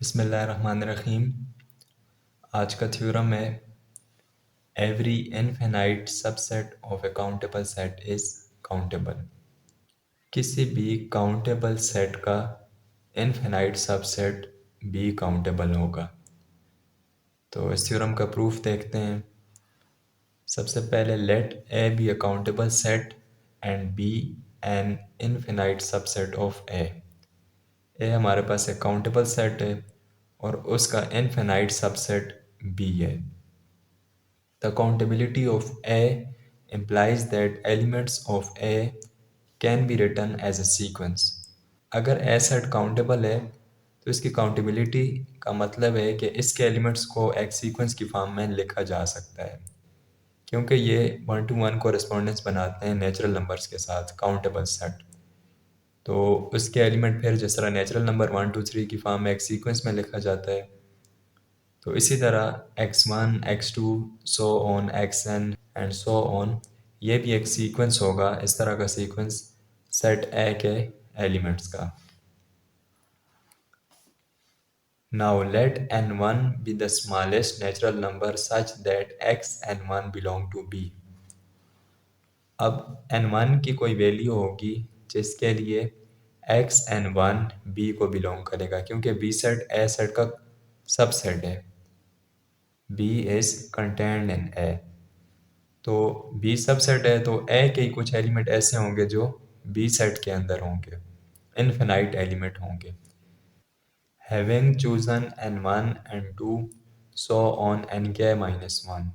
बिस्मिल्लाहिर्रहमानिर्रहीम। आज का थ्योरम है every infinite subset of A countable set is countable. किसी भी काउंटेबल सेट का इनफिनाइट सबसेट भी काउंटेबल होगा। तो इस थ्योरम का प्रूफ देखते हैं। सबसे पहले let A B a countable set and B an infinite subset of A. A हमारे पास एक काउंटेबल सेट है और उसका इनफिनाइट सबसेट बी है। The countability of A implies that elements of A can be written as a sequence. अगर A set countable है तो इसकी काउंटेबिलिटी का मतलब है कि इसके एलिमेंट्स को एक सीक्वेंस की फॉर्म में लिखा जा सकता है, क्योंकि ये 1 to 1 कोरेस्पोंडेंस बनाते हैं नेचुरल नंबर्स के साथ काउंटेबल सेट। तो उसके एलिमेंट फिर जिस तरह नेचुरल नंबर 1 2 3 की फॉर्म में एक सीक्वेंस में लिखा जाता है, तो इसी तरह x1 x2 so on xn and so on, ये भी एक सीक्वेंस होगा, इस तरह का सीक्वेंस सेट ए के एलिमेंट्स का। Now let n1 be the smallest natural number such that x n1 belong to b। अब n1 की कोई वैल्यू होगी जिसके लिए x n1 b को बिलोंग करेगा, क्योंकि b सेट a सेट का सबसेट है। b is contained in a, तो बी सबसेट है तो ए के कुछ एलिमेंट ऐसे होंगे जो बी सेट के अंदर होंगे, इनफिनाइट एलिमेंट होंगे। Having chosen n1 n2 so on nk -1,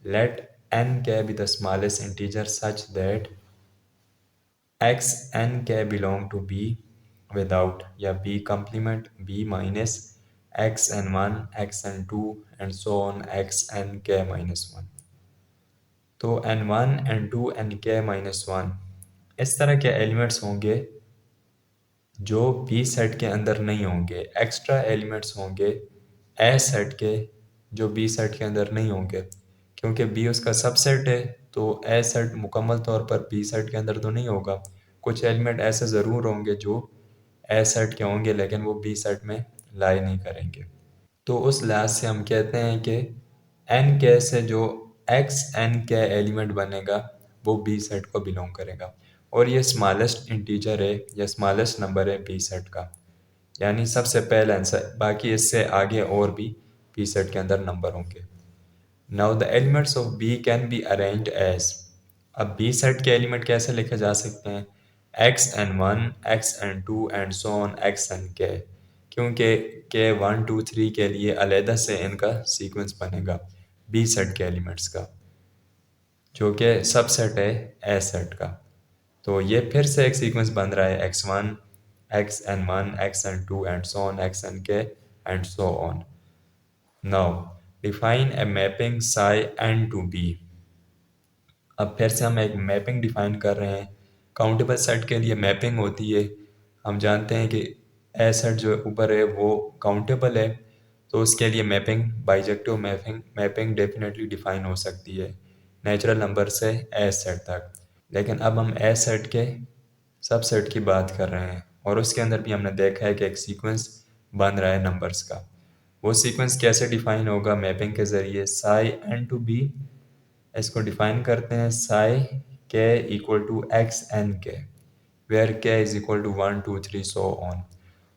let nk be the smallest integer such that x nk belong to b without या b complement b minus x n1 x n2 and so on x nk -1। तो n1 n2 nk -1 इस तरह के elements होंगे जो B set के अंदर नहीं होंगे, एक्स्ट्रा एलिमेंट्स होंगे ए सेट के जो बी सेट के अंदर नहीं होंगे, क्योंकि बी उसका सबसेट है तो ए सेट मुकम्मल तौर पर बी सेट के अंदर तो नहीं होगा। कुछ एलिमेंट ऐसे ज़रूर होंगे जो ए सेट के होंगे लेकिन वो बी सेट में लाई नहीं करेंगे। तो उस लिहाज से हम कहते हैं कि एन के से जो एक्स एन के एलिमेंट बनेगा वो बी सेट को बिलोंग करेगा, और ये स्मॉलेस्ट इंटीजर है या स्मॉलेस्ट नंबर है बी सेट का, यानी सबसे पहला आंसर। बाकी इससे आगे और भी बी सेट के अंदर नंबर होंगे। Now the elements of B can be arranged as. अब बी सेट के एलिमेंट कैसे लिखे जा सकते हैं? X n one x n two and so on x n k, क्योंकि के 1 2 3 के लिए अलहदा से इनका सीक्वेंस बनेगा बी सेट के एलिमेंट्स का, जो कि सबसेट है ए सेट का। तो ये फिर से एक सीक्वेंस बन रहा है x1 xn1 xn2 and so on xnk and so on. Now define a mapping psi n to b। अब फिर से हम एक मैपिंग डिफाइन कर रहे हैं। काउंटेबल सेट के लिए मैपिंग होती है, हम जानते हैं कि ए सेट जो ऊपर है वो काउंटेबल है, तो उसके लिए mapping bijective mapping mapping definitely define हो सकती है नेचुरल नंबर से ए सेट तक। लेकिन अब हम ए सेट के सबसेट की बात कर रहे हैं और उसके अंदर भी हमने देखा है कि एक सीक्वेंस बन रहा है नंबर्स का। वो सीक्वेंस कैसे डिफाइन होगा? मैपिंग के ज़रिए साई एन टू बी, इसको डिफाइन करते हैं psi k equal to x n k, where k is equal to 1 2 3 so on.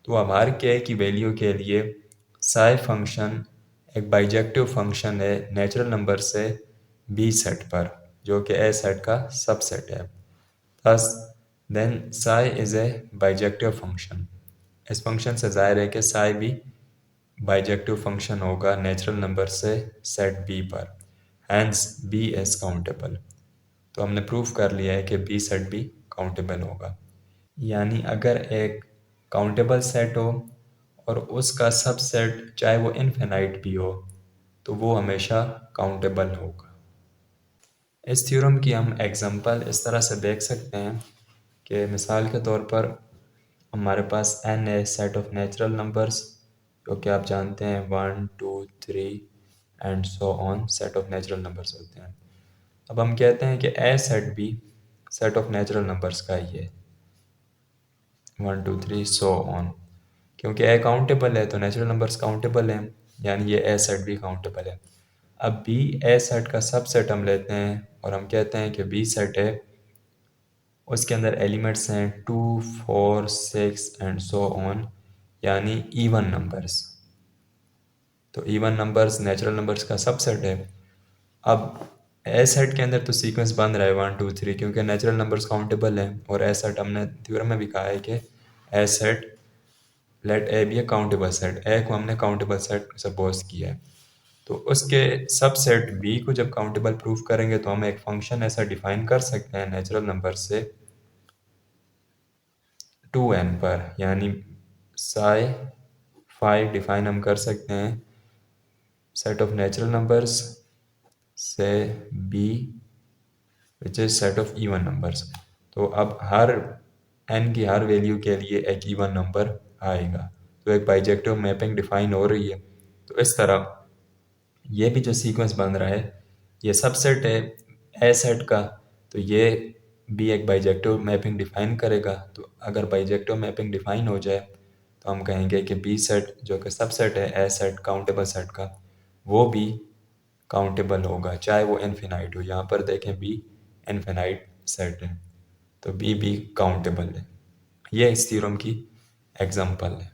तो हमारे के की वैल्यू के लिए साई फंक्शन एक बाइजेक्टिव फंक्शन है नेचुरल नंबर से बी सेट पर, जो कि ए सेट का सबसेट है। Thus then psi is a bijective function. इस फंक्शन से ज़ाहिर है कि साई भी बाइजेक्टिव फंक्शन होगा नेचुरल नंबर से सेट बी पर, हैंस बी इज काउंटेबल। तो हमने प्रूफ कर लिया है कि बी सेट भी काउंटेबल होगा। यानी अगर एक काउंटेबल सेट हो और उसका सबसेट चाहे वो इनफिनाइट भी हो तो वो हमेशा काउंटेबल होगा। इस थ्योरम की हम एग्जांपल इस तरह से देख सकते हैं कि मिसाल के तौर पर हमारे पास एन है सेट ऑफ नेचुरल नंबर्स, जो कि आप जानते हैं 1 2 3 and so on set of natural numbers होते हैं। अब हम कहते हैं कि ए सेट भी सेट ऑफ नेचुरल नंबर्स का ही है 1 2 3 सो ऑन। क्योंकि ए काउंटेबल है तो नेचुरल नंबर्स काउंटेबल हैं, यानी ये ए सेट भी काउंटेबल है। अब बी ए सेट का सबसेट हम लेते हैं और हम कहते हैं कि बी सेट है, उसके अंदर एलिमेंट्स हैं 2, 4, 6 एंड सो ऑन, यानी इवन नंबर्स। तो इवन नंबर्स नेचुरल नंबर्स का सबसेट है। अब ए सेट के अंदर तो सीक्वेंस बन रहा है 1 2 3, क्योंकि नेचुरल नंबर्स काउंटेबल हैं और ए सेट हमने थ्योरम में भी कहा है कि A set let A B A countable set, A को हमने काउंटेबल सेट सपोज किया है। तो उसके सबसेट बी को जब काउंटेबल प्रूफ करेंगे तो हम एक फंक्शन ऐसा डिफाइन कर सकते हैं नेचुरल नंबर से 2n पर, यानी साई फाई डिफाइन हम कर सकते हैं सेट ऑफ नेचुरल नंबर्स से B which is set of even numbers. तो अब हर n की हर वैल्यू के लिए एक इवन नंबर आएगा, तो एक बाइजेक्टिव मैपिंग डिफाइन हो रही है। तो इस तरह ये भी जो सीक्वेंस बन रहा है ये सबसेट है ए सेट का, तो ये भी एक बाइजेक्टिव मैपिंग डिफाइन करेगा। तो अगर बाइजेक्टिव मैपिंग डिफाइन हो जाए तो हम कहेंगे कि बी सेट जो कि सबसेट है ए सेट काउंटेबल सेट का, वो भी काउंटेबल होगा चाहे वो इनफिनाइट हो। यहाँ पर देखें बी इनफिनाइट सेट है तो बी भी काउंटेबल है। ये इस थ्योरम की एग्जांपल है।